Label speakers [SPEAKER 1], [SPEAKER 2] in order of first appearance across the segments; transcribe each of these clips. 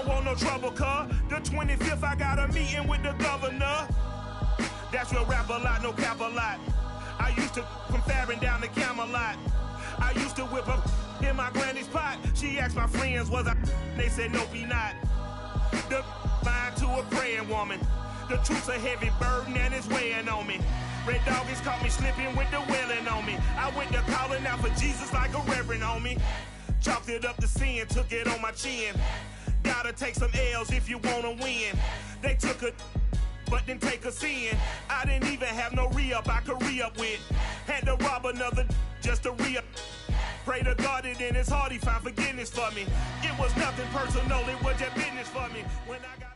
[SPEAKER 1] don't want no trouble, cuz. The 25th, I got a meeting with the governor. That's real rap a lot, no cap a lot. I used to come faring down the Camelot. I used to whip up in my granny's pot. She asked my friends, was I? They said, nope, he not. The line to a praying woman. The truth's a heavy burden and it's weighing on me. Red doggies caught me slipping with the wailing on me. I went to calling out for Jesus like a reverend on me. Chalked it up to sin, took it on my chin. Gotta take some L's if you wanna win. They took a but didn't take a sin. I didn't even have no re-up I could re-up with. Had to rob another just to re-up. Pray to God that in his heart he found forgiveness for me. It was nothing personal, it was just business for me. When I got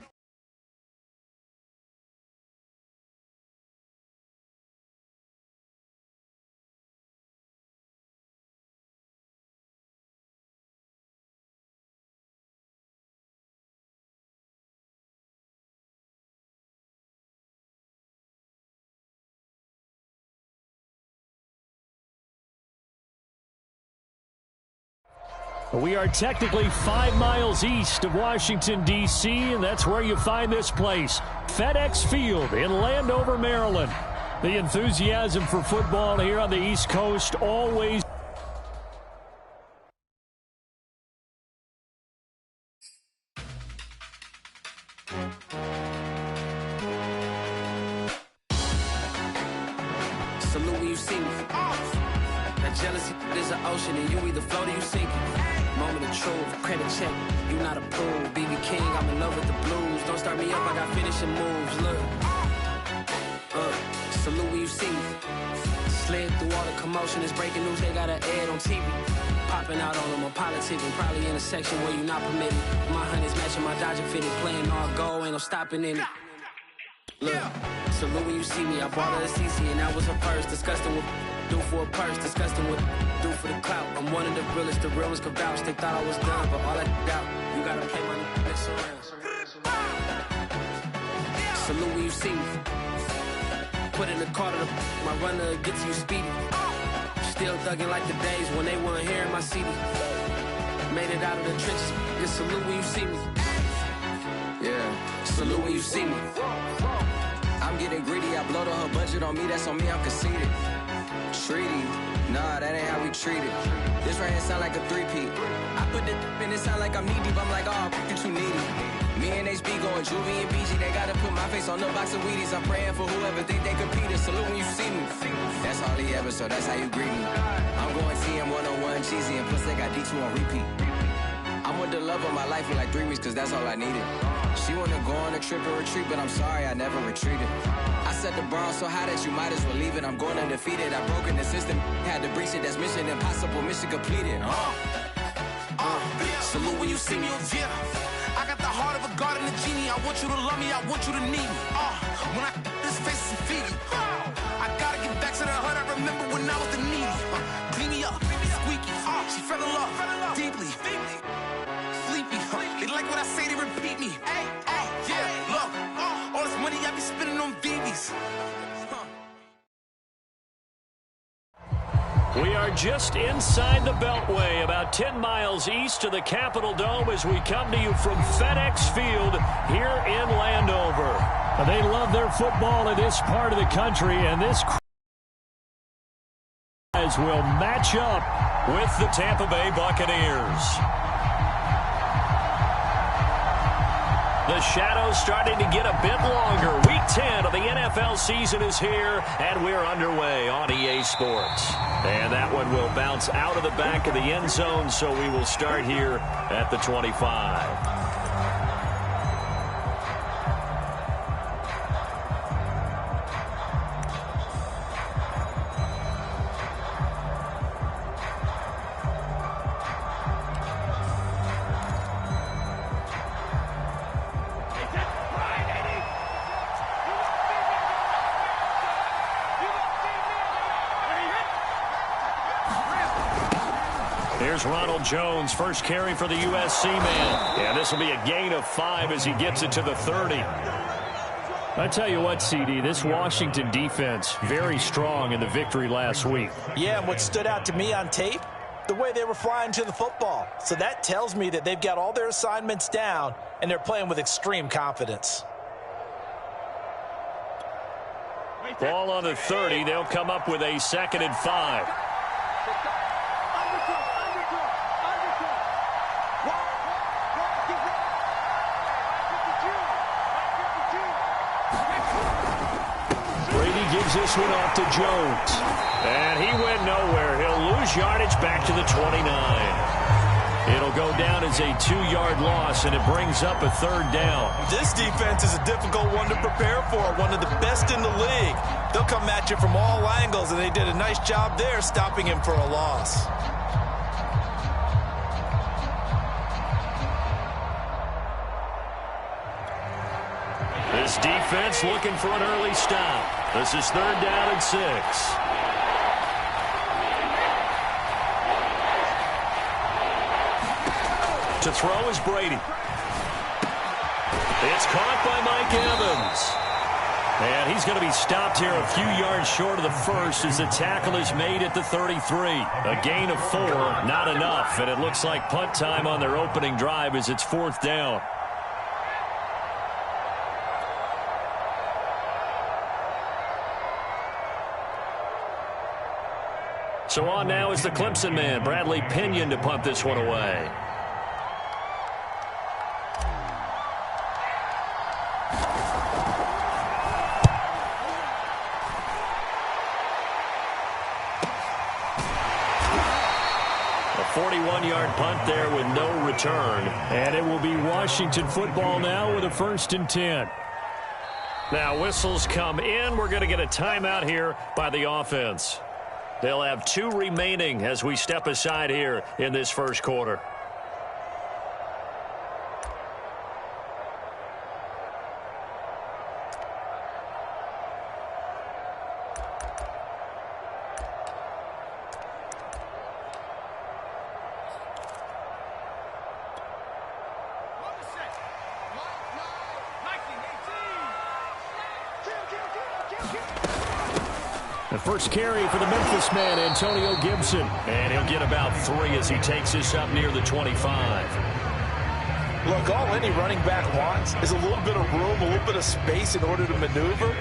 [SPEAKER 2] We are technically 5 miles east of Washington, D.C., and that's where you find this place, FedEx Field in Landover, Maryland. The enthusiasm for football here on the East Coast always.
[SPEAKER 3] Salute when you see me. That jealousy is an ocean, and you either float or you sink it. Moment of truth, credit check, you not approved. BB King, I'm in love with the blues. Don't start me up, I got finishing moves. Look, salute when you see me. Slid through all the commotion, it's breaking news, they got an ad on TV. Popping out on them, I'm politicking, probably in a section where you not permitted. My honey's matching my Dodger fitted, playing all goal, ain't no stopping in it. Look, salute when you see me, I bought her a CC and that was her first. Disgusting with do for a purse, disgusting with do for the clout. I'm one of the realest, the realest could vouch. They thought I was done, but all I doubt, you gotta play my next around. Salute when you see me. Put in the car to my runner gets you speedy. Still thugging like the days when they weren't here in my CD. Made it out of the trenches, just salute when you see me. Yeah, salute when you see me. I'm getting greedy, I blowed her budget on me, that's on me, I'm conceited. Treaty, nah, that ain't how we treat it. This right here sound like a three-peat. I put the in it sound like I'm knee-deep, I'm like, oh, you too needy. Me and HB going Juvie and BG, they gotta put my face on the box of Wheaties. I'm praying for whoever think they competed. Salute when you see me. That's all he ever, so that's how you greet me. I'm going TM 101 cheesy, and plus they got D2 on repeat. I'm with the love of my life for like 3 weeks, cause that's all I needed. She wanna go on a trip and retreat, but I'm sorry, I never retreated. I set the bar so high that you might as well leave it. I'm going undefeated, I broke in the system, had to breach it, that's mission impossible, mission completed. Salute when you see me, yeah. I got the heart of a god and a genie. I want you to love me, I want you to need me. When I this face is feedy. I gotta get back to the hood, I remember when I was the needy. Clean me up, squeaky. She fell in love, deeply. Sleepy, they like what I say, they repeat me. Yeah, look, all this money I be spending on BBs.
[SPEAKER 2] We are just inside the Beltway, about 10 miles east of the Capitol Dome as we come to you from FedEx Field here in Landover. They love their football in this part of the country, and this crowd will match up with the Tampa Bay Buccaneers. The shadows starting to get a bit longer. Week 10 of the NFL season is here, and we're underway on EA Sports. And that one will bounce out of the back of the end zone, so we will start here at the 25. Here's Ronald Jones, first carry for the USC man. And this will be a gain of 5 as he gets it to the 30. I tell you what, CD, this Washington defense, very strong in the victory last week.
[SPEAKER 4] Yeah, and what stood out to me on tape, the way they were flying to the football. So that tells me that they've got all their assignments down, and they're playing with extreme confidence.
[SPEAKER 2] Ball on the 30. They'll come up with a 2nd and 5. Brady gives this one off to Jones. And he went nowhere. He'll lose yardage back to the 29. It'll go down as a 2-yard loss, and it brings up a 3rd down.
[SPEAKER 4] This defense is a difficult one to prepare for, one of the best in the league. They'll come at you from all angles, and they did a nice job there stopping him for a loss.
[SPEAKER 2] This defense looking for an early stop. This is 3rd down and 6. To throw is Brady. It's caught by Mike Evans. And he's going to be stopped here a few yards short of the first as the tackle is made at the 33. A gain of 4, not enough. And it looks like punt time on their opening drive as it's 4th down. So on now is the Clemson man, Bradley Pinion, to punt this one away. A 41-yard punt there with no return. And it will be Washington football now with a 1st and 10. Now whistles come in. We're going to get a timeout here by the offense. They'll have 2 remaining as we step aside here in this first quarter. The first carry for the Memphis man, Antonio Gibson. And he'll get about 3 as he takes this up near the 25.
[SPEAKER 4] Look, all any running back wants is a little bit of room, a little bit of space in order to maneuver.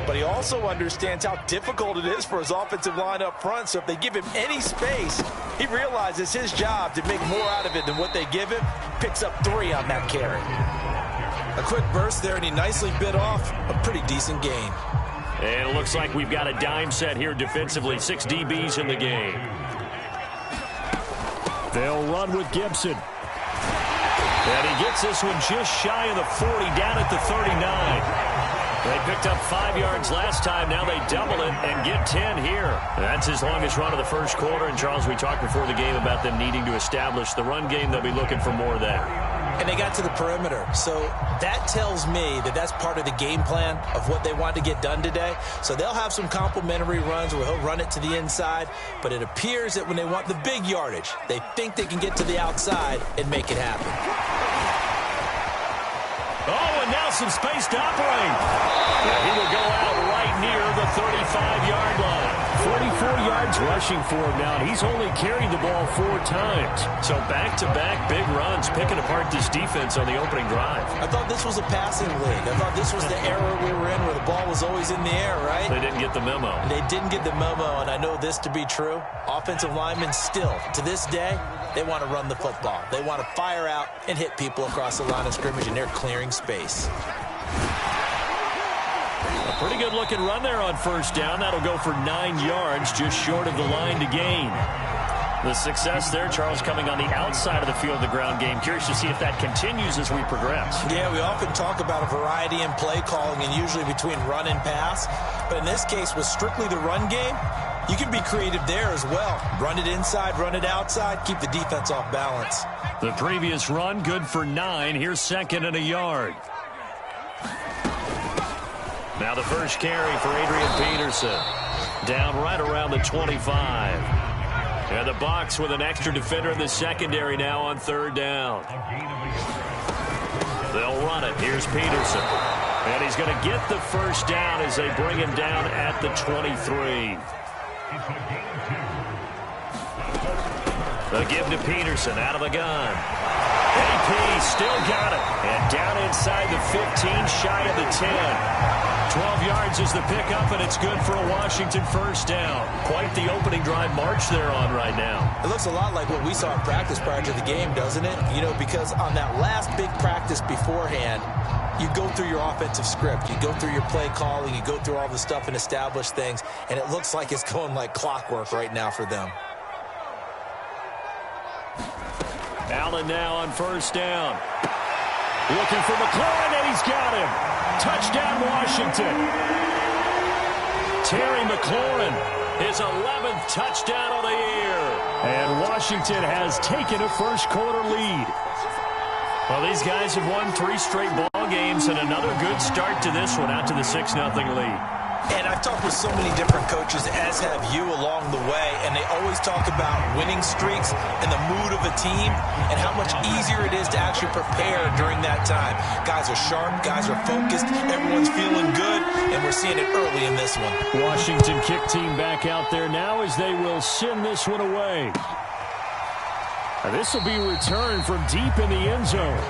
[SPEAKER 4] But he also understands how difficult it is for his offensive line up front. So if they give him any space, he realizes his job to make more out of it than what they give him. Picks up 3 on that carry. A quick burst there, and he nicely bit off a pretty decent gain.
[SPEAKER 2] And it looks like we've got a dime set here defensively. 6 DBs in the game. They'll run with Gibson. And he gets this one just shy of the 40, down at the 39. They picked up 5 yards last time. Now they double it and get 10 here. That's his longest run of the first quarter. And, Charles, we talked before the game about them needing to establish the run game. They'll be looking for more of that.
[SPEAKER 4] And they got to the perimeter. So that tells me that that's part of the game plan of what they want to get done today. So they'll have some complementary runs where he'll run it to the inside. But it appears that when they want the big yardage, they think they can get to the outside and make it happen.
[SPEAKER 2] Oh, and now some space to operate. Yeah, he will go out right near the 35-yard line. 44 yards rushing for him now, and he's only carried the ball 4 times. So back-to-back big runs, picking apart this defense on the opening drive.
[SPEAKER 4] I thought this was a passing league. I thought this was the era we were in where the ball was always in the air, right?
[SPEAKER 2] They didn't get the memo.
[SPEAKER 4] They didn't get the memo, and I know this to be true. Offensive linemen still, to this day, they want to run the football. They want to fire out and hit people across the line of scrimmage, and they're clearing space.
[SPEAKER 2] A pretty good-looking run there on first down. That'll go for 9 yards, just short of the line to gain. The success there, Charles, coming on the outside of the field, the ground game. Curious to see if that continues as we progress.
[SPEAKER 4] Yeah, we often talk about a variety in play calling and usually between run and pass. But in this case, with strictly the run game, you can be creative there as well. Run it inside, run it outside, keep the defense off balance.
[SPEAKER 2] The previous run, good for 9. Here's 2nd and a yard. Now the first carry for Adrian Peterson. Down right around the 25. And the box with an extra defender in the secondary now on 3rd down. They'll run it. Here's Peterson. And he's going to get the first down as they bring him down at the 23. The give to Peterson out of the gun. AP still got it. And down inside the 15, shy of the 10. 12 yards is the pickup, and it's good for a Washington first down. Quite the opening drive march they're on right now.
[SPEAKER 4] It looks a lot like what we saw in practice prior to the game, doesn't it? You know, because on that last big practice beforehand, you go through your offensive script. You go through your play calling. You go through all the stuff and establish things, and it looks like it's going like clockwork right now for them.
[SPEAKER 2] Allen now on first down. Looking for McLaurin, and he's got him. Touchdown, Washington. Terry McLaurin, his 11th touchdown of the year. And Washington has taken a first-quarter lead. Well, these guys have won 3 straight ball games, and another good start to this one, out to the 6-0 lead.
[SPEAKER 4] And I've talked with so many different coaches, as have you along the way, and they always talk about winning streaks and the mood of a team and how much easier it is to actually prepare during that time. Guys are sharp, guys are focused, everyone's feeling good, and we're seeing it early in this one.
[SPEAKER 2] Washington kick team back out there now as they will send this one away. Now this will be returned from deep in the end zone.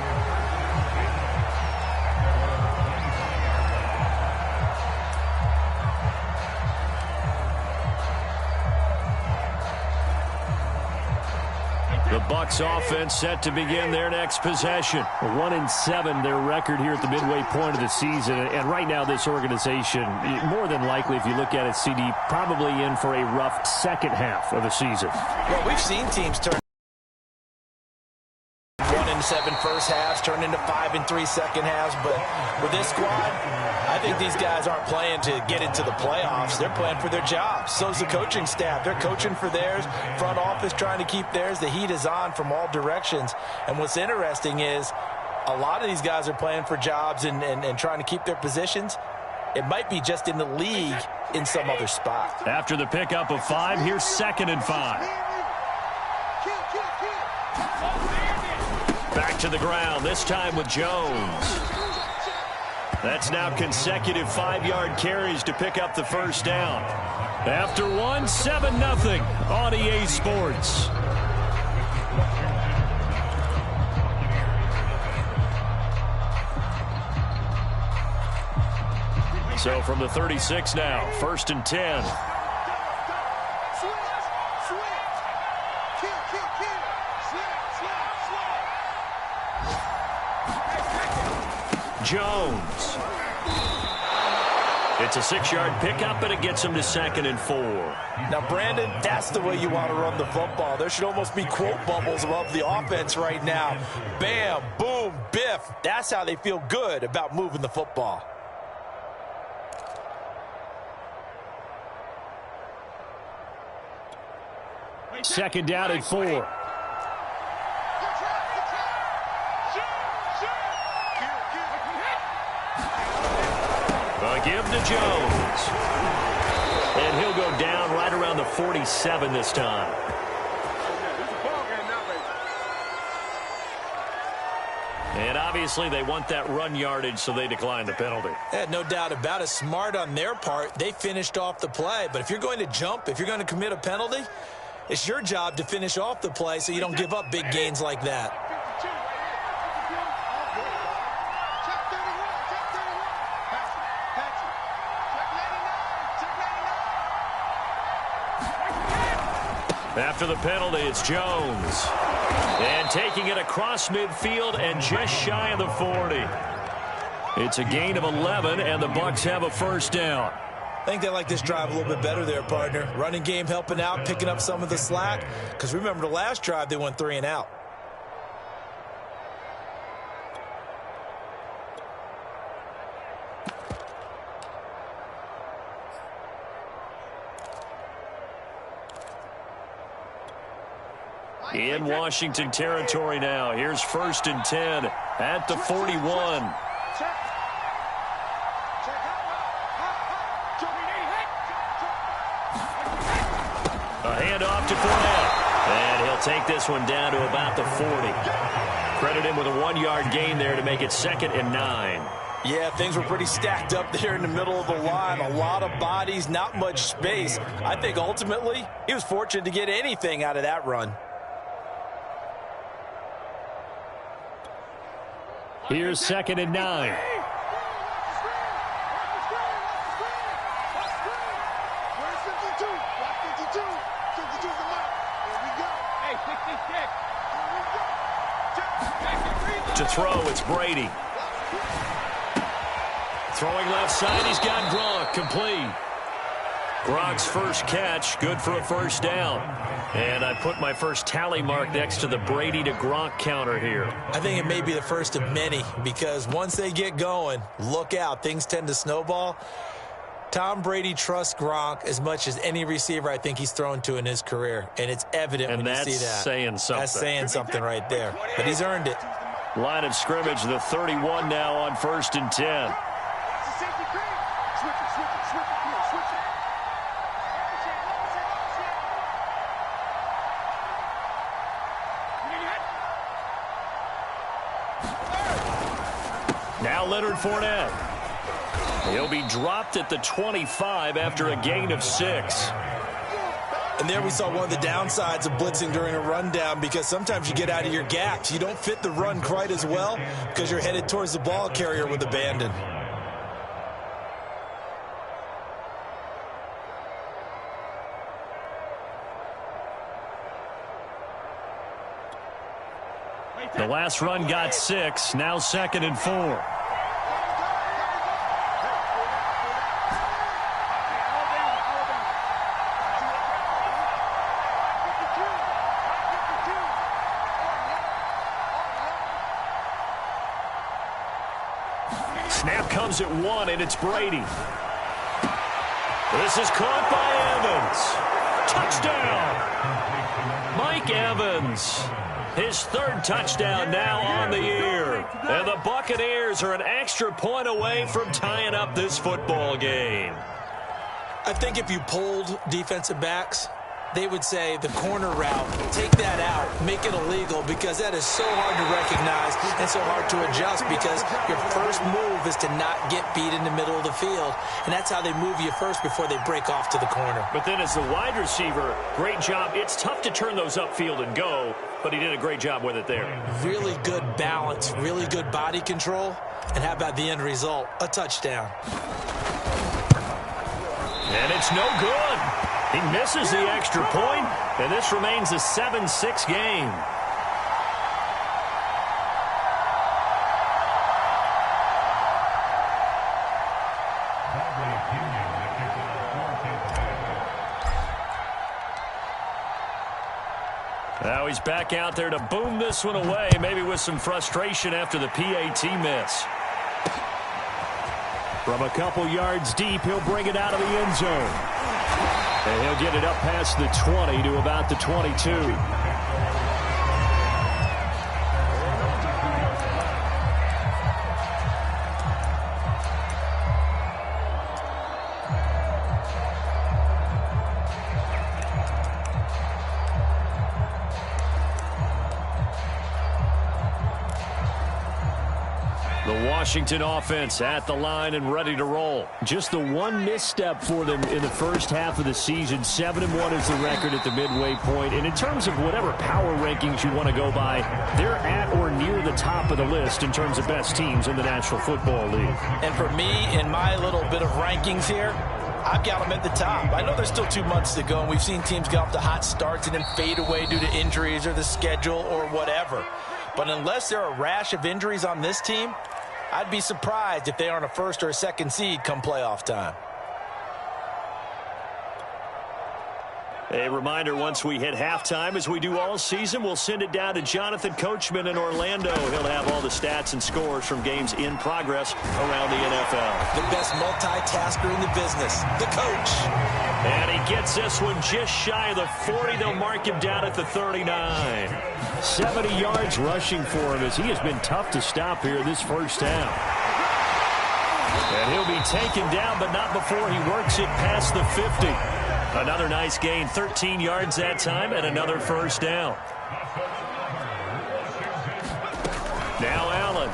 [SPEAKER 2] The Bucs offense set to begin their next possession. 1-7, their record here at the midway point of the season. And right now, this organization, more than likely, if you look at it, CD, probably in for a rough second half of the season.
[SPEAKER 4] Well, we've seen teams turn 1-7 first halves, turn into 5-3 second halves. But with this squad, I think these guys aren't playing to get into the playoffs. They're playing for their jobs. So's the coaching staff. They're coaching for theirs. Front office trying to keep theirs. The heat is on from all directions. And what's interesting is a lot of these guys are playing for jobs and trying to keep their positions. It might be just in the league in some other spot.
[SPEAKER 2] After the pickup of 5, here's 2nd and 5. Back to the ground, this time with Jones. That's now consecutive 5-yard carries to pick up the first down. After one, 7-0 on EA Sports. So from the 36 now, 1st and 10. Jones. It's a 6-yard pickup, and it gets him to 2nd and 4.
[SPEAKER 4] Now, Brandon, that's the way you want to run the football. There should almost be quote bubbles above the offense right now. Bam, boom, biff. That's how they feel good about moving the football.
[SPEAKER 2] Second down and 4. Give to Jones. And he'll go down right around the 47 this time. And obviously they want that run yardage, so they decline the penalty.
[SPEAKER 4] Yeah, no doubt about it. Smart on their part. They finished off the play. But if you're going to jump, if you're going to commit a penalty, it's your job to finish off the play so you don't give up big gains like that.
[SPEAKER 2] After the penalty, it's Jones. And taking it across midfield and just shy of the 40. It's a gain of 11, and the Bucs have a first down.
[SPEAKER 4] I think they like this drive a little bit better there, partner. Running game helping out, picking up some of the slack. Because remember, the last drive, they went 3 and out.
[SPEAKER 2] In Washington territory now. Here's 1st and 10 at the 41. A handoff to Fournette. And he'll take this one down to about the 40. Credit him with a 1-yard gain there to make it 2nd and 9.
[SPEAKER 4] Yeah, things were pretty stacked up there in the middle of the line. A lot of bodies, not much space. I think ultimately he was fortunate to get anything out of that run.
[SPEAKER 2] Here's 2nd and 9. To throw, it's Brady. Throwing left side, he's got Gronk, complete. Gronk's first catch, good for a first down. And I put my first tally mark next to the Brady to Gronk counter here.
[SPEAKER 4] I think it may be the first of many, because once they get going, look out, things tend to snowball. Tom Brady trusts Gronk as much as any receiver I think he's thrown to in his career, and it's evident when you see that.
[SPEAKER 2] And that's saying something.
[SPEAKER 4] That's saying something right there, but he's earned it.
[SPEAKER 2] Line of scrimmage, the 31 now on 1st and 10. Now Leonard Fournette. He'll be dropped at the 25 after a gain of 6.
[SPEAKER 4] And there we saw one of the downsides of blitzing during a rundown, because sometimes you get out of your gaps. You don't fit the run quite as well because you're headed towards the ball carrier with abandon.
[SPEAKER 2] The last run got 6, now 2nd and 4. Snap comes at 1, and it's Brady. This is caught by Evans. Touchdown! Mike Evans. His 3rd touchdown now on the year. And the Buccaneers are an extra point away from tying up this football game.
[SPEAKER 4] I think if you polled defensive backs, they would say the corner route, take that out, make it illegal, because that is so hard to recognize and so hard to adjust, because your first move is to not get beat in the middle of the field, and that's how they move you first before they break off to the corner.
[SPEAKER 2] But then as the wide receiver, great job. It's tough to turn those upfield and go, but he did a great job with it there.
[SPEAKER 4] Really good balance, really good body control, and how about the end result? A touchdown.
[SPEAKER 2] And it's no good. He misses the extra point, and this remains a 7-6 game. Now he's back out there to boom this one away, maybe with some frustration after the PAT miss. From a couple yards deep, he'll bring it out of the end zone. And he'll get it up past the 20 to about the 22. Washington offense at the line and ready to roll. Just the one misstep for them in the first half of the season. 7-1 is the record at the midway point. And in terms of whatever power rankings you want to go by, they're at or near the top of the list in terms of best teams in the National Football League.
[SPEAKER 4] And for me, in my little bit of rankings here, I've got them at the top. I know there's still 2 months to go, and we've seen teams get off to hot starts and then fade away due to injuries or the schedule or whatever. But unless there are a rash of injuries on this team, I'd be surprised if they aren't a 1st or a 2nd seed come playoff time.
[SPEAKER 2] A reminder, once we hit halftime, as we do all season, we'll send it down to Jonathan Coachman in Orlando. He'll have all the stats and scores from games in progress around the NFL.
[SPEAKER 4] The best multitasker in the business, the coach.
[SPEAKER 2] And he gets this one just shy of the 40. They'll mark him down at the 39. 70 yards rushing for him, as he has been tough to stop here this first half. And he'll be taken down, but not before he works it past the 50. Another nice gain, 13 yards that time, and another first down. Now Allen.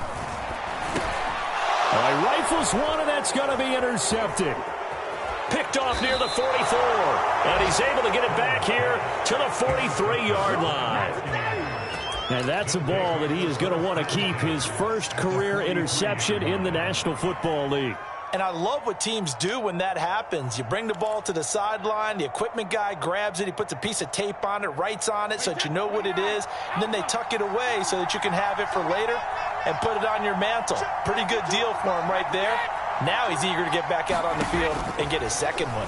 [SPEAKER 2] He rifles one, and that's going to be intercepted. Picked off near the 44, and he's able to get it back here to the 43-yard line. And that's a ball that he is going to want to keep, his first career interception in the National Football League.
[SPEAKER 4] And I love what teams do when that happens. You bring the ball to the sideline, the equipment guy grabs it, he puts a piece of tape on it, writes on it so that you know what it is, and then they tuck it away so that you can have it for later and put it on your mantle. Pretty good deal for him right there. Now he's eager to get back out on the field and get his second one.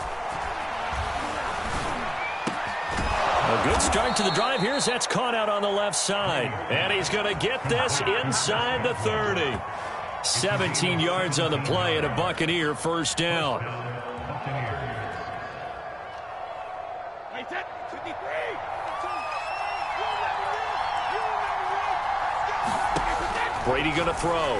[SPEAKER 2] A good start to the drive. Here's that's caught out on the left side. And he's going to get this inside the 30. 17 yards on the play and a Buccaneer first down. Brady going to throw.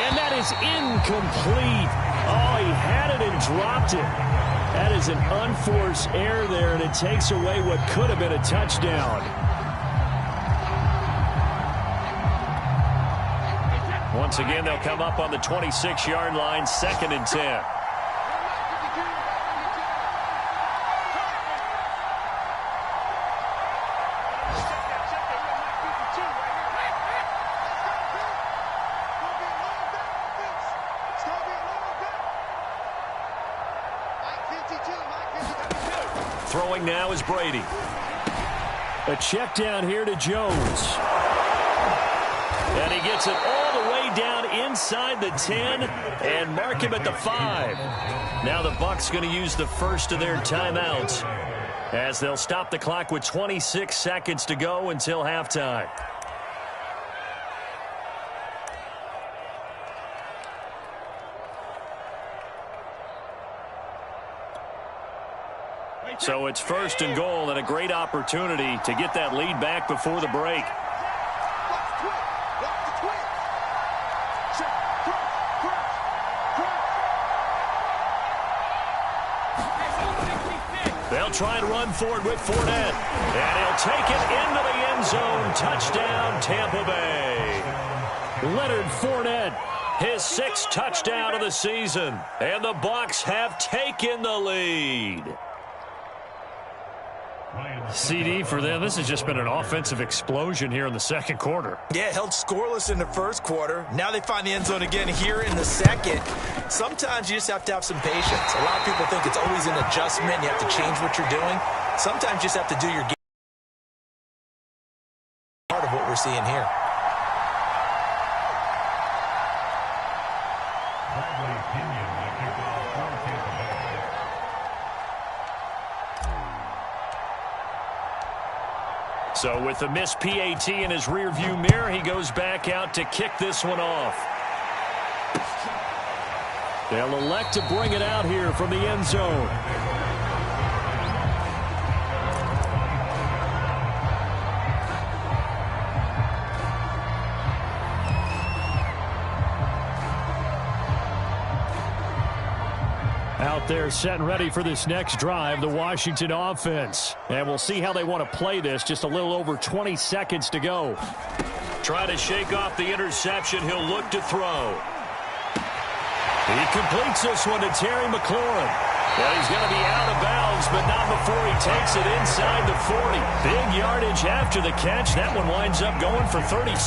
[SPEAKER 2] And that is incomplete. Oh, he had it and dropped it. That is an unforced error there, and it takes away what could have been a touchdown. Once again, they'll come up on the 26-yard line, 2nd and 10. Throwing now is Brady. A check down here to Jones. And he gets it all the way down inside the 10 and mark him at the 5. Now the Bucs going to use the first of their timeouts as they'll stop the clock with 26 seconds to go until halftime. So it's 1st and goal and a great opportunity to get that lead back before the break. They'll try and run forward with Fournette. And he'll take it into the end zone. Touchdown, Tampa Bay. Leonard Fournette, his 6th touchdown of the season. And the Bucs have taken the lead. CD for them, this has just been an offensive explosion here in the second quarter.
[SPEAKER 4] Yeah, held scoreless in the first quarter. Now they find the end zone again here in the second. Sometimes you just have to have some patience. A lot of people think it's always an adjustment. You have to change what you're doing. Sometimes you just have to do your game. Part of what we're seeing here.
[SPEAKER 2] So with the missed PAT in his rearview mirror, he goes back out to kick this one off. They'll elect to bring it out here from the end zone. Out there set and ready for this next drive, the Washington offense. And we'll see how they want to play this. Just a little over 20 seconds to go. Try to shake off the interception. He'll look to throw. He completes this one to Terry McLaurin. Well, he's going to be out of bounds, but not before he takes it inside the 40. Big yardage after the catch. That one winds up going for 36.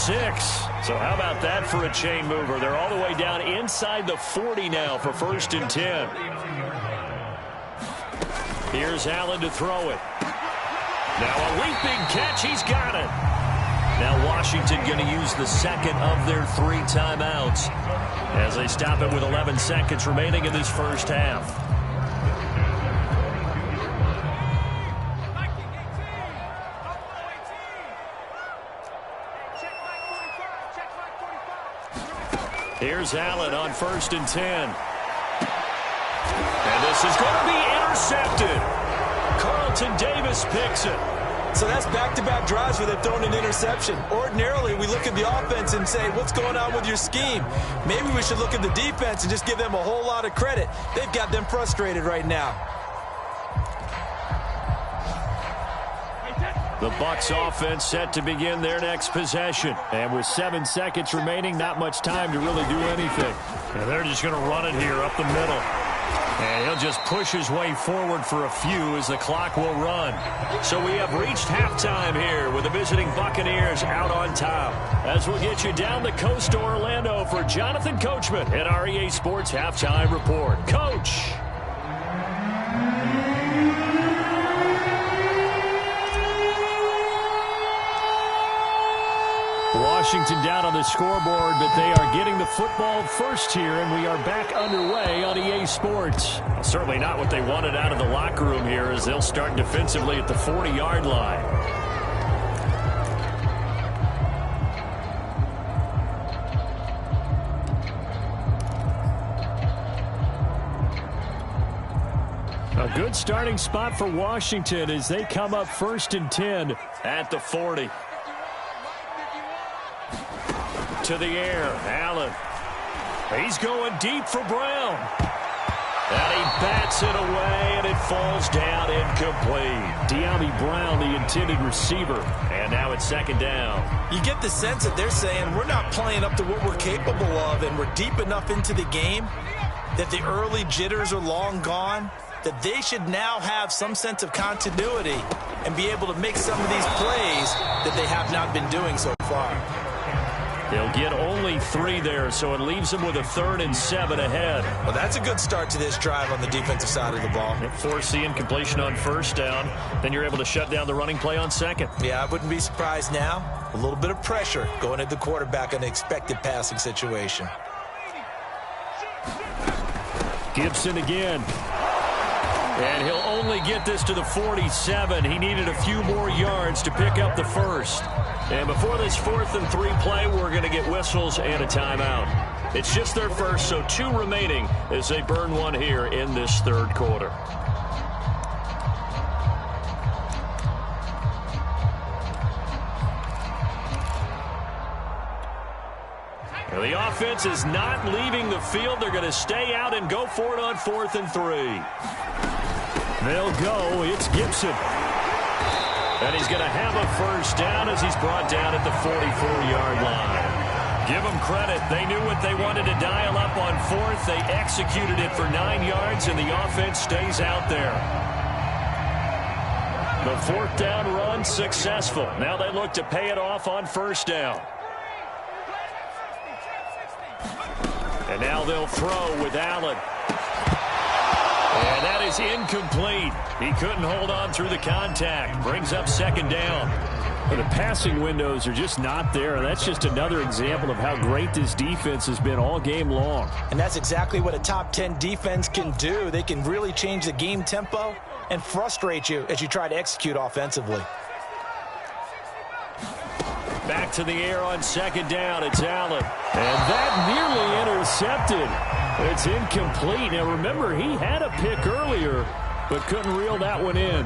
[SPEAKER 2] So how about that for a chain mover? They're all the way down inside the 40 now for 1st and 10. Here's Allen to throw it. Now a leaping catch. He's got it. Now Washington going to use the second of their 3 timeouts as they stop it with 11 seconds remaining in this first half. Here's Allen on 1st and 10. And this is going to be intercepted. Carlton Davis picks it.
[SPEAKER 4] So that's back-to-back drives where they've thrown an interception. Ordinarily, we look at the offense and say, what's going on with your scheme? Maybe we should look at the defense and just give them a whole lot of credit. They've got them frustrated right now.
[SPEAKER 2] The Bucs offense set to begin their next possession. And with 7 seconds remaining, not much time to really do anything. And they're just going to run it here up the middle. And he'll just push his way forward for a few as the clock will run. So we have reached halftime here with the visiting Buccaneers out on top. As we'll get you down the coast to Orlando for Jonathan Coachman at our EA Sports Halftime Report. Coach! Washington down on the scoreboard, but they are getting the football first here, and we are back underway on EA Sports. Certainly not what they wanted out of the locker room here as they'll start defensively at the 40-yard line. A good starting spot for Washington as they come up 1st and 10 at the 40. To the air, Allen. He's going deep for Brown. And he bats it away, and it falls down incomplete. De'Ami Brown, the intended receiver. And now it's 2nd down.
[SPEAKER 4] You get the sense that they're saying we're not playing up to what we're capable of, and we're deep enough into the game that the early jitters are long gone, that they should now have some sense of continuity and be able to make some of these plays that they have not been doing so far.
[SPEAKER 2] They'll get only 3 there, so it leaves them with a 3rd and 7 ahead.
[SPEAKER 4] Well, that's a good start to this drive on the defensive side of the ball.
[SPEAKER 2] Force the incompletion on 1st down. Then you're able to shut down the running play on 2nd.
[SPEAKER 4] Yeah, I wouldn't be surprised now. A little bit of pressure going at the quarterback in an expected passing situation.
[SPEAKER 2] Gibson again. And he'll only get this to the 47. He needed a few more yards to pick up the 1st. And before this 4th and 3 play, we're going to get whistles and a timeout. It's just their first, so 2 remaining as they burn one here in this 3rd quarter. Now the offense is not leaving the field. They're going to stay out and go for it on 4th and 3. They'll go. It's Gibson. And he's going to have a 1st down as he's brought down at the 44-yard line. Give them credit. They knew what they wanted to dial up on 4th. They executed it for 9 yards, and the offense stays out there. The 4th down run successful. Now they look to pay it off on 1st down. And now they'll throw with Allen. And that is incomplete. He couldn't hold on through the contact. Brings up 2nd down. But the passing windows are just not there. That's just another example of how great this defense has been all game long.
[SPEAKER 4] And that's exactly what a top 10 defense can do. They can really change the game tempo and frustrate you as you try to execute offensively.
[SPEAKER 2] Back to the air on 2nd down. It's Allen. And that nearly intercepted. It's incomplete. Now, remember, he had a pick earlier, but couldn't reel that one in.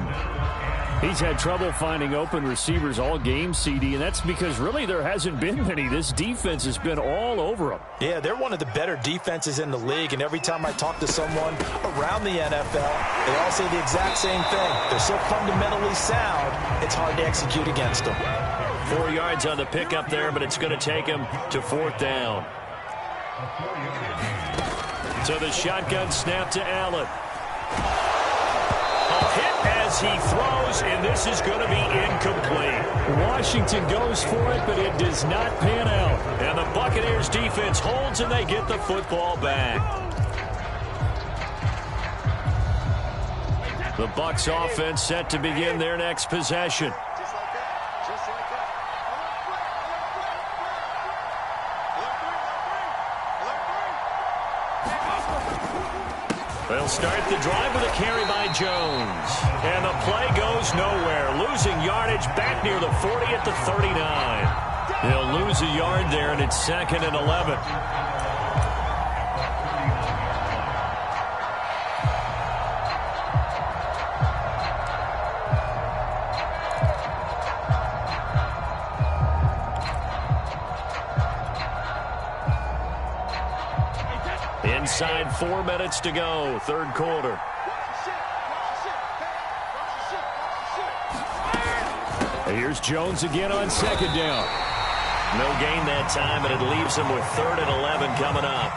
[SPEAKER 2] He's had trouble finding open receivers all game, CD, and that's because really there hasn't been many. This defense has been all over them.
[SPEAKER 4] Yeah, they're one of the better defenses in the league, and every time I talk to someone around the NFL, they all say the exact same thing. They're so fundamentally sound, it's hard to execute against them.
[SPEAKER 2] 4 yards on the pickup there, but it's going to take him to 4th down. So the shotgun snap to Allen. A hit as he throws, and this is going to be incomplete. Washington goes for it, but it does not pan out. And the Buccaneers defense holds, and they get the football back. The Bucs offense set to begin their next possession. They'll start the drive with a carry by Jones. And the play goes nowhere. Losing yardage back near the 40 at the 39. He'll lose a yard there, and it's 2nd and 11. Inside 4 minutes to go, 3rd quarter. Here's Jones again on 2nd down. No gain that time, and it leaves him with 3rd and 11 coming up.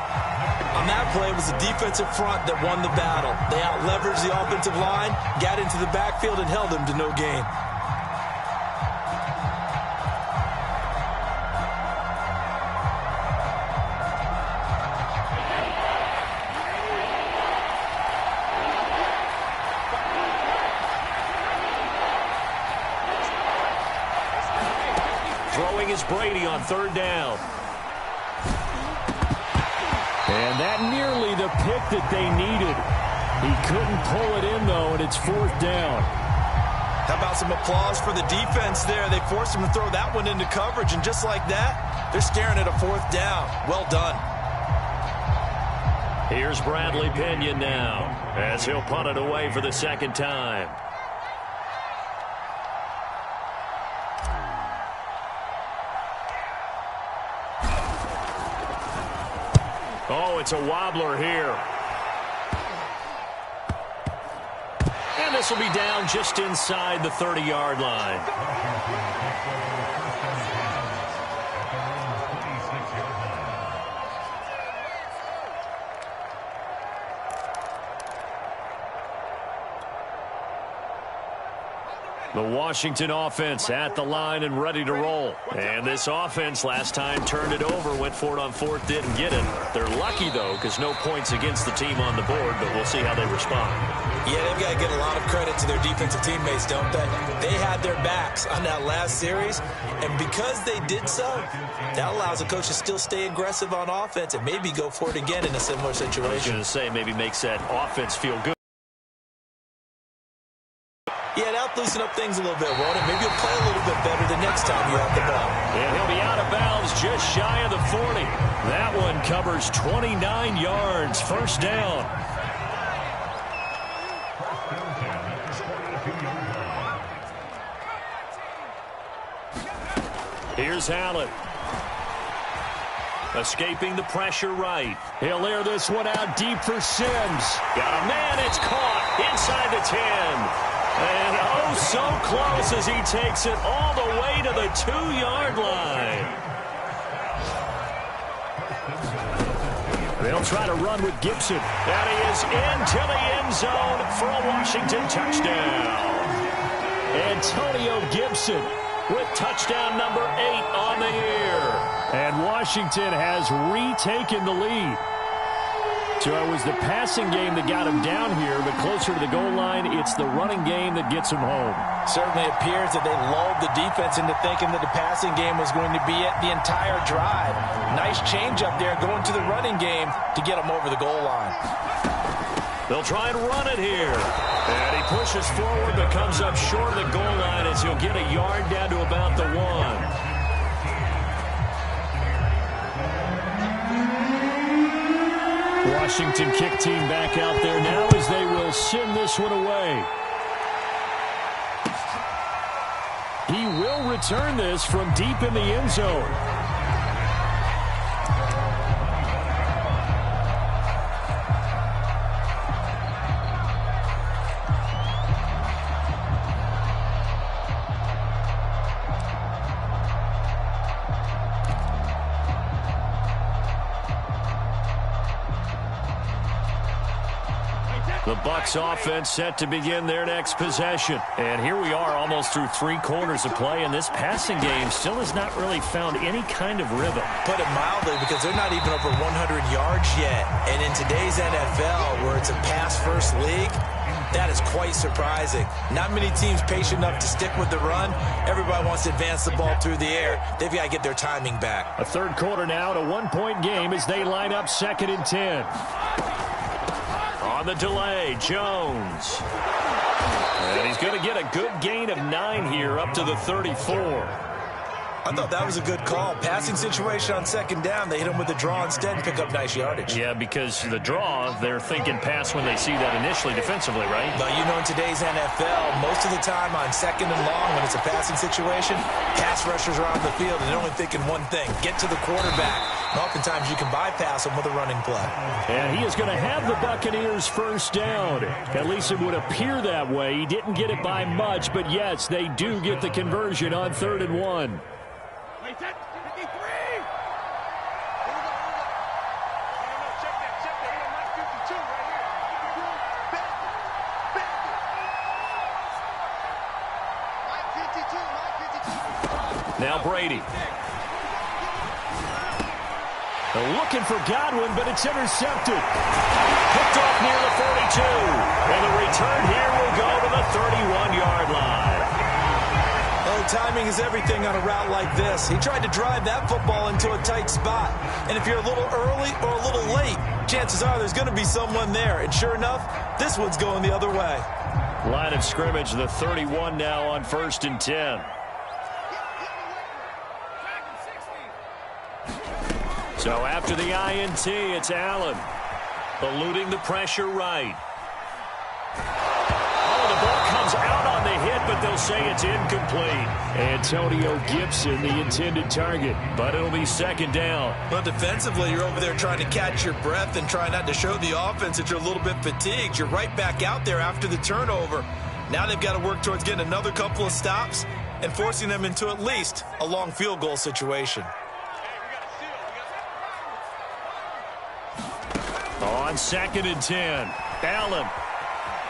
[SPEAKER 4] On that play, it was the defensive front that won the battle. They out-leveraged the offensive line, got into the backfield, and held them to no gain.
[SPEAKER 2] Throwing is Brady on third down. And that nearly the pick that they needed. He couldn't pull it in, though, and it's fourth down.
[SPEAKER 4] How about some applause for the defense there? They forced him to throw that one into coverage, and just like that, they're staring at a fourth down. Well done.
[SPEAKER 2] Here's Bradley Pinion now, as he'll punt it away for the second time. Oh, it's a wobbler here. And this will be down just inside the 30-yard line. The Washington offense at the line and ready to roll. And this offense last time turned it over, went for it on fourth, didn't get it. They're lucky, though, because no points against the team on the board, but we'll see how they respond.
[SPEAKER 4] Yeah, they've got to get a lot of credit to their defensive teammates, don't they? They had their backs on that last series, and because they did so, that allows the coach to still stay aggressive on offense and maybe go for it again in a similar situation.
[SPEAKER 2] I was going to say, maybe makes that offense feel good.
[SPEAKER 4] Yeah, that'll loosen up things a little bit, won't it? Maybe you'll play a little bit better the next time you have the ball.
[SPEAKER 2] And he'll be out of bounds just shy of the 40. That one covers 29 yards. First down. Here's Allen. Escaping the pressure right. He'll air this one out deep for Sims. Got a man, it's caught inside the 10. And oh, so close as he takes it all the way to the 2-yard line. They'll try to run with Gibson. And he is into the end zone for a Washington touchdown. Antonio Gibson with touchdown number 8 on the year. And Washington has retaken the lead. So it was the passing game that got him down here, but closer to the goal line, it's the running game that gets him home.
[SPEAKER 4] Certainly appears that they lulled the defense into thinking that the passing game was going to be it the entire drive. Nice change up there going to the running game to get him over the goal line.
[SPEAKER 2] They'll try and run it here. And he pushes forward, but comes up short of the goal line as he'll get a yard down to about the 1. Washington kick team back out there now as they will send this one away. He will return this from deep in the end zone. The Bucs offense set to begin their next possession. And here we are almost through 3 quarters of play, and this passing game still has not really found any kind of rhythm.
[SPEAKER 4] Put it mildly, because they're not even over 100 yards yet. And in today's NFL, where it's a pass-first league, that is quite surprising. Not many teams patient enough to stick with the run. Everybody wants to advance the ball through the air. They've got to get their timing back.
[SPEAKER 2] A third quarter now, a 1-point game as they line up 2nd and 10. On the delay, Jones. And he's going to get a good gain of 9 here up to the 34.
[SPEAKER 4] I thought that was a good call. Passing situation on 2nd down. They hit him with the draw instead and pick up nice yardage.
[SPEAKER 2] Yeah, because the draw, they're thinking pass when they see that initially defensively, right?
[SPEAKER 4] But you know, in today's NFL, most of the time on 2nd and long, when it's a passing situation, pass rushers are on the field and they're only thinking one thing: get to the quarterback. And oftentimes you can bypass him with a running play.
[SPEAKER 2] And he is going to have the Buccaneers first down. At least it would appear that way. He didn't get it by much, but yes, they do get the conversion on 3rd and 1. Now Brady. They're looking for Godwin, but it's intercepted. Picked off near the 42. And the return here will go to the 31-yard line.
[SPEAKER 4] Oh, timing is everything on a route like this. He tried to drive that football into a tight spot. And if you're a little early or a little late, chances are there's going to be someone there. And sure enough, this one's going the other way.
[SPEAKER 2] Line of scrimmage, the 31 now on 1st and 10. So after the INT, it's Allen. Eluding the pressure right. Oh, the ball comes out on the hit, but they'll say it's incomplete. Antonio Gibson, the intended target, but it'll be 2nd down.
[SPEAKER 4] But defensively, you're over there trying to catch your breath and try not to show the offense that you're a little bit fatigued. You're right back out there after the turnover. Now they've got to work towards getting another couple of stops and forcing them into at least a long field goal situation.
[SPEAKER 2] On 2nd and 10, Allen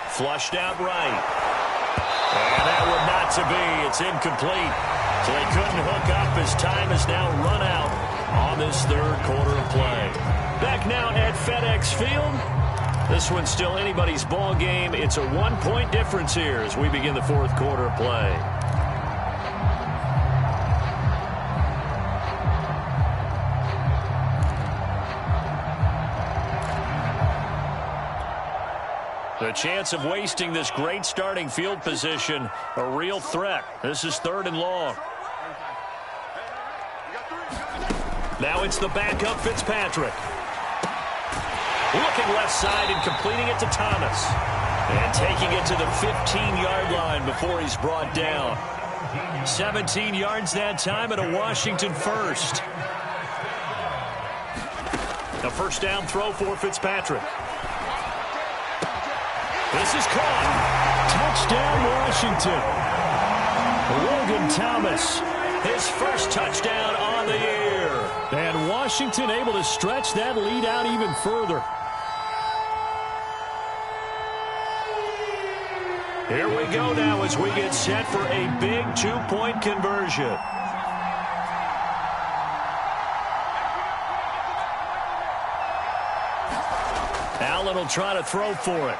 [SPEAKER 2] flushed out right. And that would not to be. It's incomplete. So they couldn't hook up as time has now run out on this 3rd quarter of play. Back now at FedEx Field. This one's still anybody's ball game. It's a 1-point difference here as we begin the 4th quarter of play. The chance of wasting this great starting field position, a real threat. This is 3rd and long. Now it's the backup Fitzpatrick. Looking left side and completing it to Thomas. And taking it to the 15-yard line before he's brought down. 17 yards that time and a Washington first. A 1st down throw for Fitzpatrick. This is caught. Touchdown, Washington. Logan Thomas, his first touchdown on the year. And Washington able to stretch that lead out even further. Here we go now as we get set for a big 2-point conversion. Allen will try to throw for it.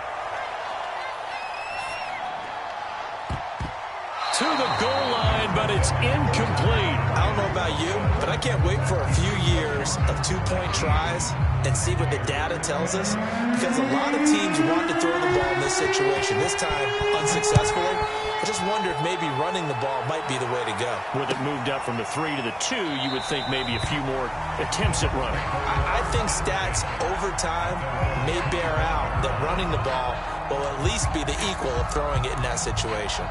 [SPEAKER 2] To the goal line, but it's incomplete.
[SPEAKER 4] I don't know about you, but I can't wait for a few years of 2-point tries and see what the data tells us, because a lot of teams want to throw the ball in this situation. This time, unsuccessfully. I just wonder if maybe running the ball might be the way to go.
[SPEAKER 2] With it moved up from the 3 to the 2, you would think maybe a few more attempts at running.
[SPEAKER 4] I think stats over time may bear out that running the ball will at least be the equal of throwing it in that situation.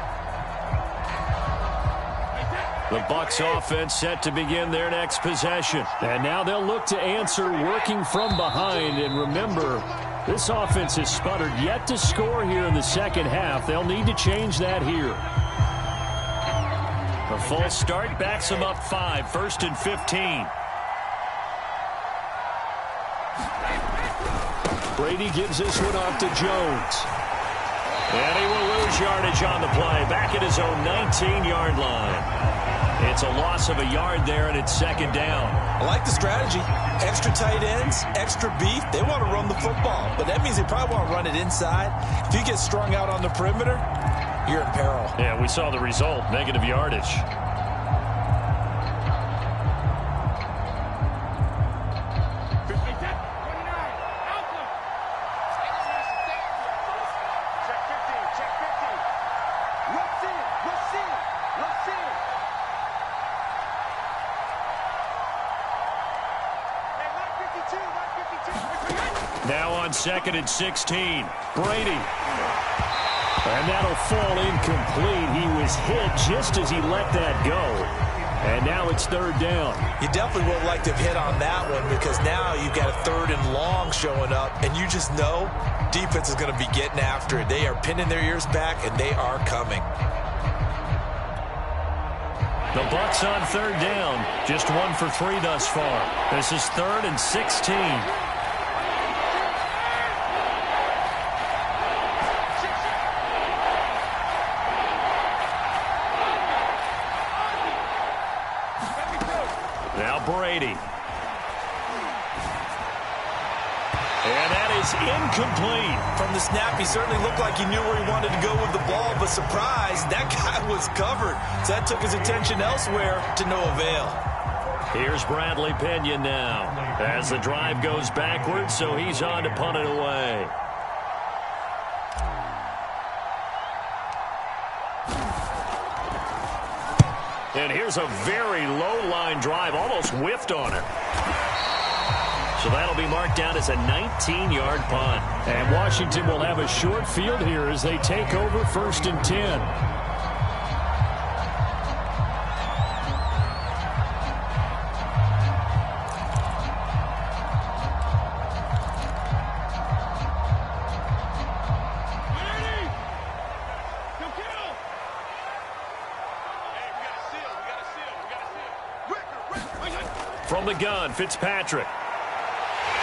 [SPEAKER 2] The Bucs offense set to begin their next possession. And now they'll look to answer working from behind. And remember, this offense has sputtered yet to score here in the 2nd half. They'll need to change that here. A false start backs them up 5, 1st and 15. Brady gives this one off to Jones. And he will lose yardage on the play. Back at his own 19-yard line. It's a loss of a yard there, and it's 2nd down.
[SPEAKER 4] I like the strategy. Extra tight ends, extra beef. They want to run the football, but that means they probably want to run it inside. If you get strung out on the perimeter, you're in peril.
[SPEAKER 2] Yeah, we saw the result, negative yardage. Now on 2nd and 16, Brady. And that'll fall incomplete. He was hit just as he let that go. And now it's 3rd down.
[SPEAKER 4] You definitely would like to have hit on that one, because now you've got a 3rd and long showing up, and you just know defense is going to be getting after it. They are pinning their ears back, and they are coming.
[SPEAKER 2] The Bucs on 3rd down, just 1 for 3 thus far. This is 3rd and 16. Now Brady. And that is incomplete.
[SPEAKER 4] From the snap, he certainly looked like he knew where he wanted to go with the ball, but surprise, that guy was covered. So that took his attention elsewhere to no avail.
[SPEAKER 2] Here's Bradley Pinion now as the drive goes backwards, so he's on to punt it away. And here's a very low-line drive, almost whiffed on it. So that'll be marked down as a 19-yard punt.
[SPEAKER 5] And Washington will have a short field here as they take over 1st and 10.
[SPEAKER 2] From the gun, Fitzpatrick.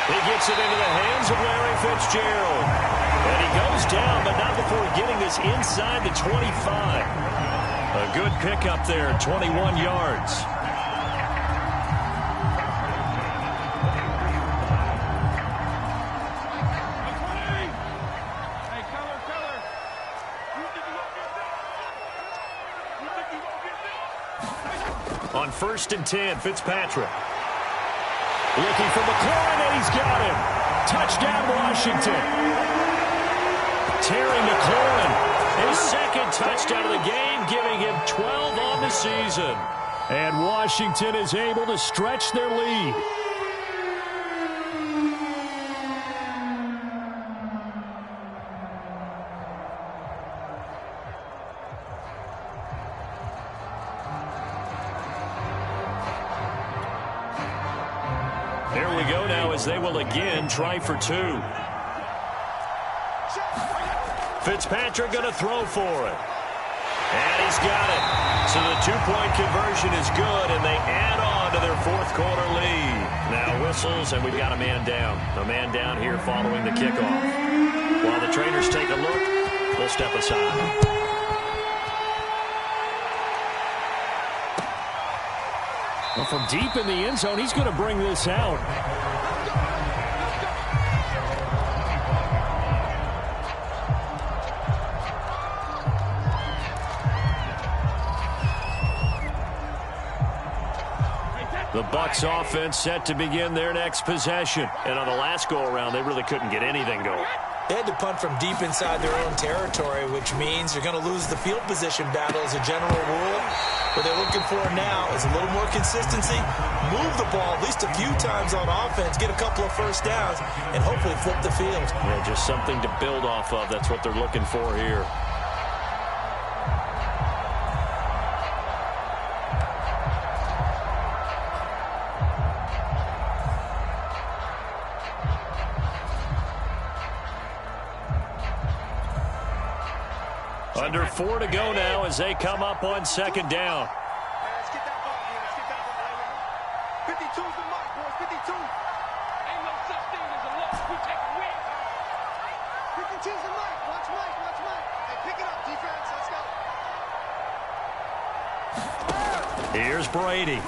[SPEAKER 2] He gets it into the hands of Larry Fitzgerald. And he goes down, but not before getting this inside the 25. A good pickup there, 21 yards. On 1st and 10, Fitzpatrick. Looking for McLaurin, and he's got him. Touchdown, Washington. Terry McLaurin, his second touchdown of the game, giving him 12 on the season.
[SPEAKER 5] And Washington is able to stretch their lead.
[SPEAKER 2] Here we go now as they will again try for 2. Fitzpatrick going to throw for it. And he's got it. So the 2-point conversion is good, and they add on to their 4th quarter lead. Now whistles, and we've got a man down. A man down here following the kickoff. While the trainers take a look, we'll step aside.
[SPEAKER 5] Well, from deep in the end zone, he's going to bring this out.
[SPEAKER 2] The Bucs offense set to begin their next possession. And on the last go-around, they really couldn't get anything going.
[SPEAKER 4] They had to punt from deep inside their own territory, which means you're going to lose the field position battle as a general rule. What they're looking for now is a little more consistency, move the ball at least a few times on offense, get a couple of first downs, and hopefully flip the field.
[SPEAKER 2] Yeah, just something to build off of. That's what they're looking for here. Under 4 to go now as they come up on 2nd down.
[SPEAKER 6] Let's get that ball. Let's get that ball. 52's the mark, boys. 52. Ain't no such thing as a loss. We take a win. 52's the mark. Watch Mike. Watch Mike. Hey, pick it up, defense. Let's go.
[SPEAKER 2] Here's Brady.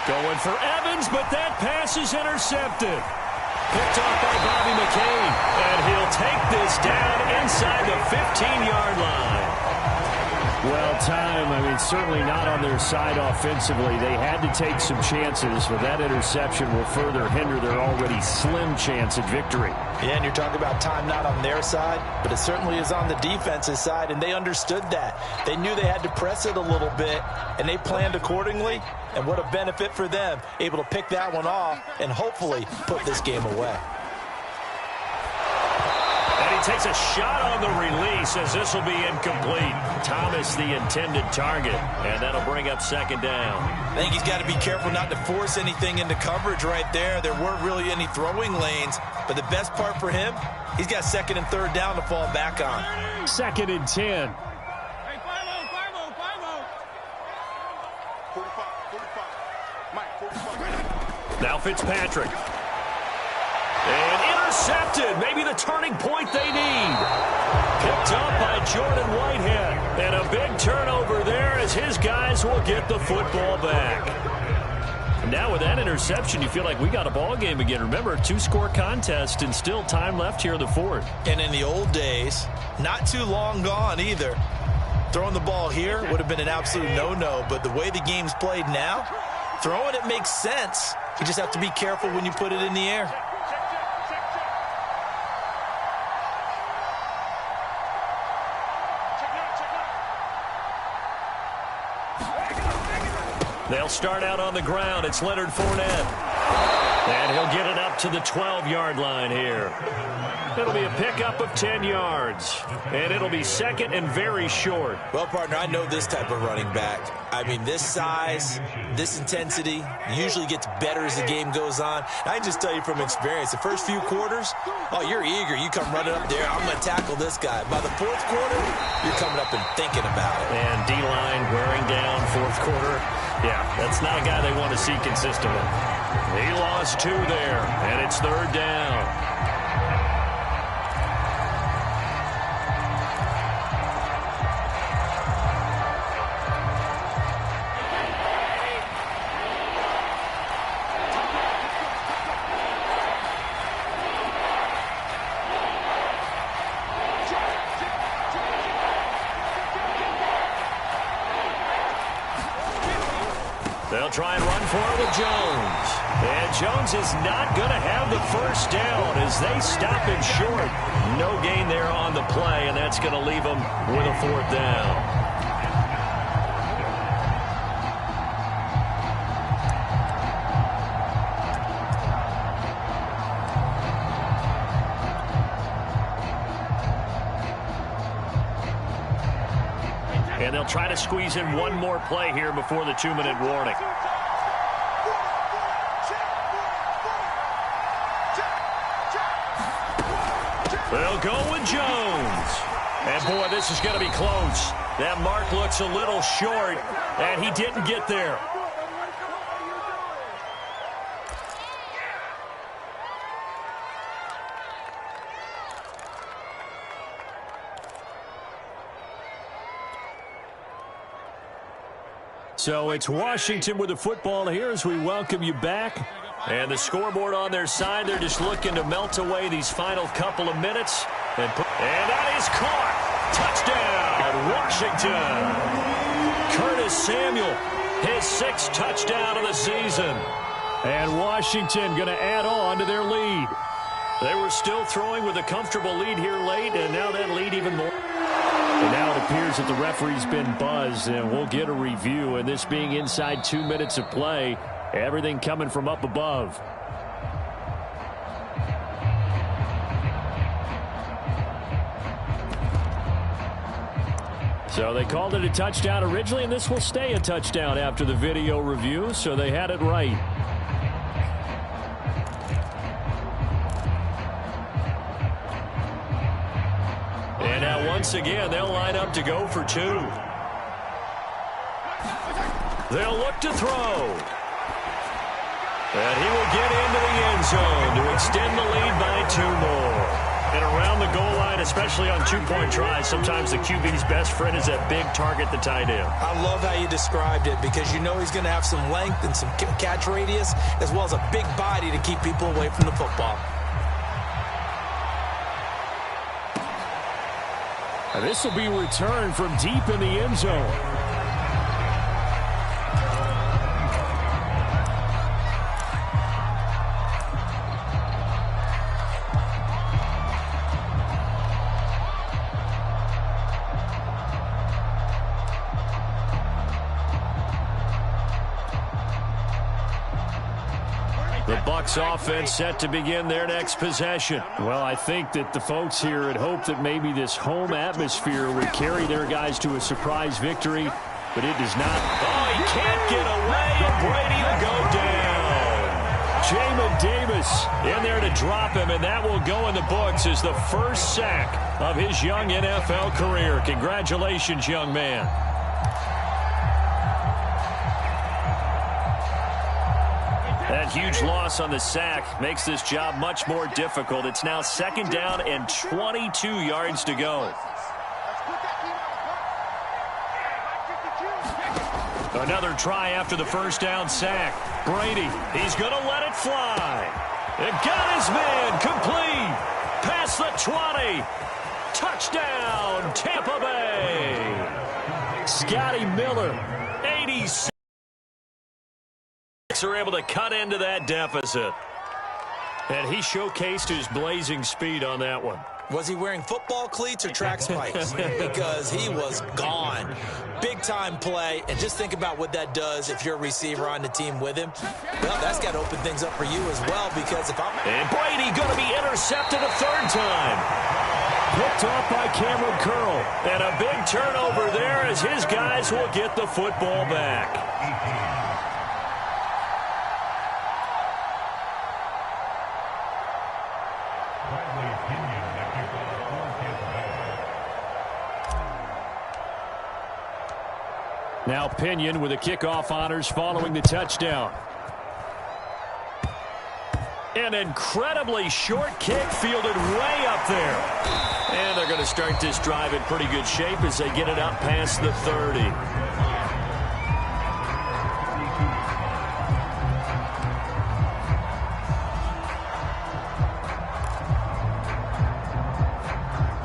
[SPEAKER 2] Going for Evans, but that pass is intercepted. Picked off by Bobby McCain, and he'll take this down inside the 15-yard line.
[SPEAKER 5] Well, time, certainly not on their side offensively. They had to take some chances, but that interception will further hinder their already slim chance at victory.
[SPEAKER 4] Yeah, and you're talking about time not on their side, but it certainly is on the defense's side, and they understood that. They knew they had to press it a little bit, and they planned accordingly, and what a benefit for them, able to pick that one off and hopefully put this game away.
[SPEAKER 2] And he takes a shot on the release as this will be incomplete. Thomas the intended target, and that'll bring up 2nd down.
[SPEAKER 4] I think he's got to be careful not to force anything into coverage right there. There weren't really any throwing lanes, but the best part for him, he's got 2nd and 3rd down to fall back on.
[SPEAKER 5] 2nd and 10.
[SPEAKER 6] Hey, 5-0, 45, 45. Mike, 45.
[SPEAKER 2] Now Fitzpatrick. And Intercepted. Maybe the turning point they need. Picked up by Jordan Whitehead. And a big turnover there as his guys will get the football back. And now with that interception, you feel like we got a ball game again. Remember, 2-score contest and still time left here in the fourth.
[SPEAKER 4] And in the old days, not too long gone either, throwing the ball here would have been an absolute no-no. But the way the game's played now, throwing it makes sense. You just have to be careful when you put it in the air.
[SPEAKER 2] They'll start out on the ground. It's Leonard Fournette. And he'll get it up to the 12-yard line here. It'll be a pickup of 10 yards. And it'll be second and very short.
[SPEAKER 4] Well, partner, I know this type of running back. I mean, this size, this intensity usually gets better as the game goes on. I can just tell you from experience, the first few quarters, oh, you're eager. You come running up there. I'm going to tackle this guy. By the fourth quarter, you're coming up and thinking about it.
[SPEAKER 2] And D-line wearing down fourth quarter. Yeah, that's not a guy they want to see consistently. He lost 2 there, and it's third down. They'll try and run for it with Jones. And Jones is not going to have the first down as they stop him short. No gain there on the play, and that's going to leave them with a fourth down. And they'll try to squeeze in one more play here before the 2-minute warning. They'll go with Jones. And, boy, this is going to be close. That mark looks a little short, and he didn't get there. So it's Washington with the football here as we welcome you back. And the scoreboard on their side, they're just looking to melt away these final couple of minutes. And that is caught. Touchdown, Washington. Curtis Samuel, his 6th touchdown of the season. And Washington going to add on to their lead. They were still throwing with a comfortable lead here late, and now that lead even more. And now it appears that the referee's been buzzed, and we'll get a review. And this being inside 2 minutes of play, everything coming from up above. So they called it a touchdown originally, and this will stay a touchdown after the video review, so they had it right. And now once again, they'll line up to go for 2. They'll look to throw. And he will get into the end zone to extend the lead by 2 more. And around the goal line, especially on 2-point tries, sometimes the QB's best friend is that big target, the tight end.
[SPEAKER 4] I love how you described it because you know he's going to have some length and some catch radius as well as a big body to keep people away from the football.
[SPEAKER 5] And this will be returned from deep in the end zone.
[SPEAKER 2] The Bucs offense set to begin their next possession.
[SPEAKER 5] Well, I think that the folks here had hoped that maybe this home atmosphere would carry their guys to a surprise victory, but it does not.
[SPEAKER 2] Oh, he can't get away, and Brady will go down.
[SPEAKER 5] Jamin Davis
[SPEAKER 2] in there to drop him, and that will go in the books as the first sack of his young NFL career. Congratulations, young man.
[SPEAKER 5] That
[SPEAKER 2] huge loss on the sack makes this job much more difficult. It's now 2nd down and 22 yards to go. Another try after the 1st down sack. Brady, he's going to let it fly. It got his man complete. Past the 20. Touchdown, Tampa Bay. Scotty Miller, 86. Are able to cut into that deficit. And he showcased his blazing speed on that one.
[SPEAKER 4] Was he wearing football cleats or track spikes? Because he was gone. Big-time play. And just think about what that does if you're a receiver on the team with him. Well, that's got to open things up for you as well, because if I'm...
[SPEAKER 2] And Brady going to be intercepted a 3rd time. Picked off by Cameron Curl. And a big turnover there as his guys will get the football back. Now Pinion with the kickoff honors following the touchdown. An incredibly short kick fielded way up there. And they're going to start this drive in pretty good shape as they get it up past the 30.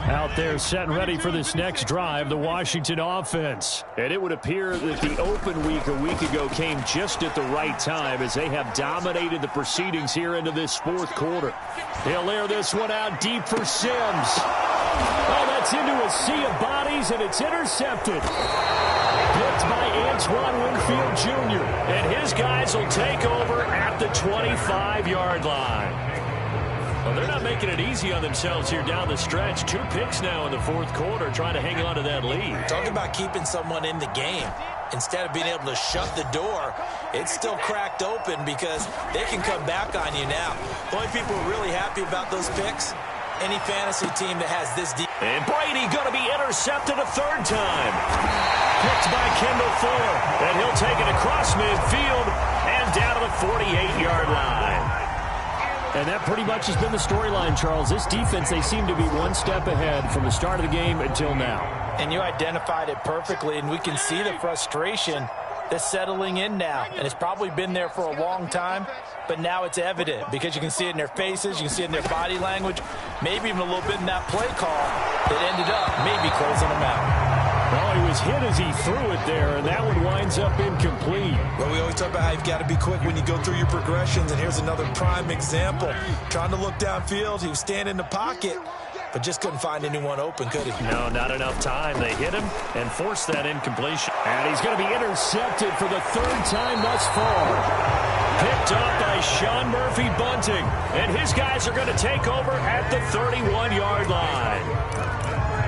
[SPEAKER 2] Out there set and ready for this next drive, the Washington offense. And it would appear that the open week a week ago came just at the right time as they have dominated the proceedings here into this 4th quarter. He'll air this one out deep for Sims. Oh, that's into a sea of bodies, and it's intercepted. Picked by Antoine Winfield Jr. And his guys will take over at the 25-yard line. Well, they're not making it easy on themselves here down the stretch. 2 picks now in the 4th quarter, trying to hang on to that lead.
[SPEAKER 4] Talk about keeping someone in the game. Instead of being able to shut the door, it's still cracked open because they can come back on you now. The only people who are really happy about those picks, any fantasy team that has this deep.
[SPEAKER 2] And Brady going to be intercepted a 3rd time. Picked by Kendall Fuller. And he'll take it across midfield and down to the 48-yard line. And that pretty much has been the storyline, Charles. This defense, they seem to be one step ahead from the start of the game until now.
[SPEAKER 4] And you identified it perfectly, and we can see the frustration that's settling in now. And it's probably been there for a long time, but now it's evident because you can see it in their faces, you can see it in their body language, maybe even a little bit in that play call that ended up maybe closing them out.
[SPEAKER 2] Well, he was hit as he threw it there, and that one winds up incomplete.
[SPEAKER 4] Well, we always talk about how you've got to be quick when you go through your progressions, and here's another prime example. Trying to look downfield, he was standing in the pocket, but just couldn't find anyone open, could he?
[SPEAKER 2] No, not enough time. They hit him and forced that incompletion. And he's going to be intercepted for the 3rd time thus far. Picked up by Sean Murphy Bunting, and his guys are going to take over at the 31-yard line.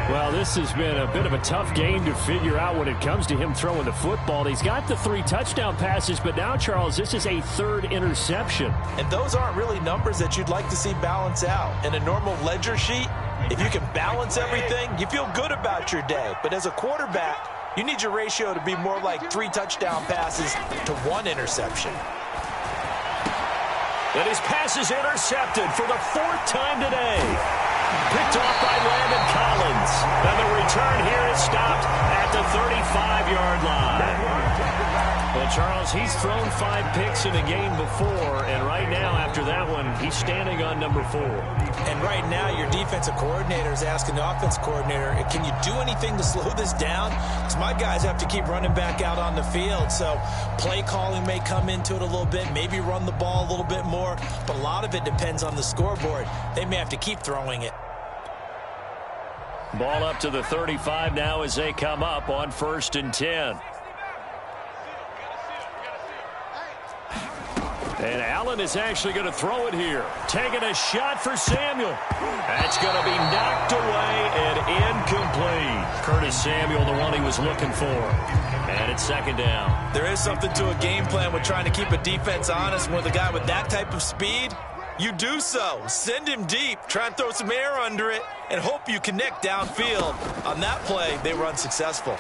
[SPEAKER 2] Well, this has been a bit of a tough game to figure out when it comes to him throwing the football. He's got the 3 touchdown passes, but now, Charles, this is a 3rd interception.
[SPEAKER 4] And those aren't really numbers that you'd like to see balance out. In a normal ledger sheet, if you can balance everything, you feel good about your day. But as a quarterback, you need your ratio to be more like 3 touchdown passes to 1 interception.
[SPEAKER 2] And his pass is intercepted for the 4th time today. Picked off by Landon Collins. And the return here is stopped at the 35-yard line. Well, Charles, he's thrown 5 picks in a game before, and right now, after that one, he's standing on number 4.
[SPEAKER 4] And right now, your defensive coordinator is asking the offense coordinator, can you do anything to slow this down? Because my guys have to keep running back out on the field, so play calling may come into it a little bit, maybe run the ball a little bit more, but a lot of it depends on the scoreboard. They may have to keep throwing it.
[SPEAKER 2] Ball up to the 35 now as they come up on 1st and 10. And Allen is actually going to throw it here. Taking a shot for Samuel. That's going to be knocked away and incomplete. Curtis Samuel, the one he was looking for. And it's 2nd down.
[SPEAKER 4] There is something to a game plan with trying to keep a defense honest. With a guy with that type of speed, you do so. Send him deep. Try and throw some air under it and hope you connect downfield. On that play, they were unsuccessful.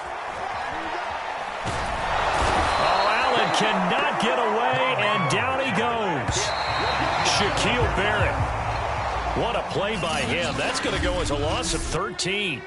[SPEAKER 2] Oh, Allen cannot get away, and down he goes. Shaquille Barrett. What a play by him. That's going to go as a loss of 13.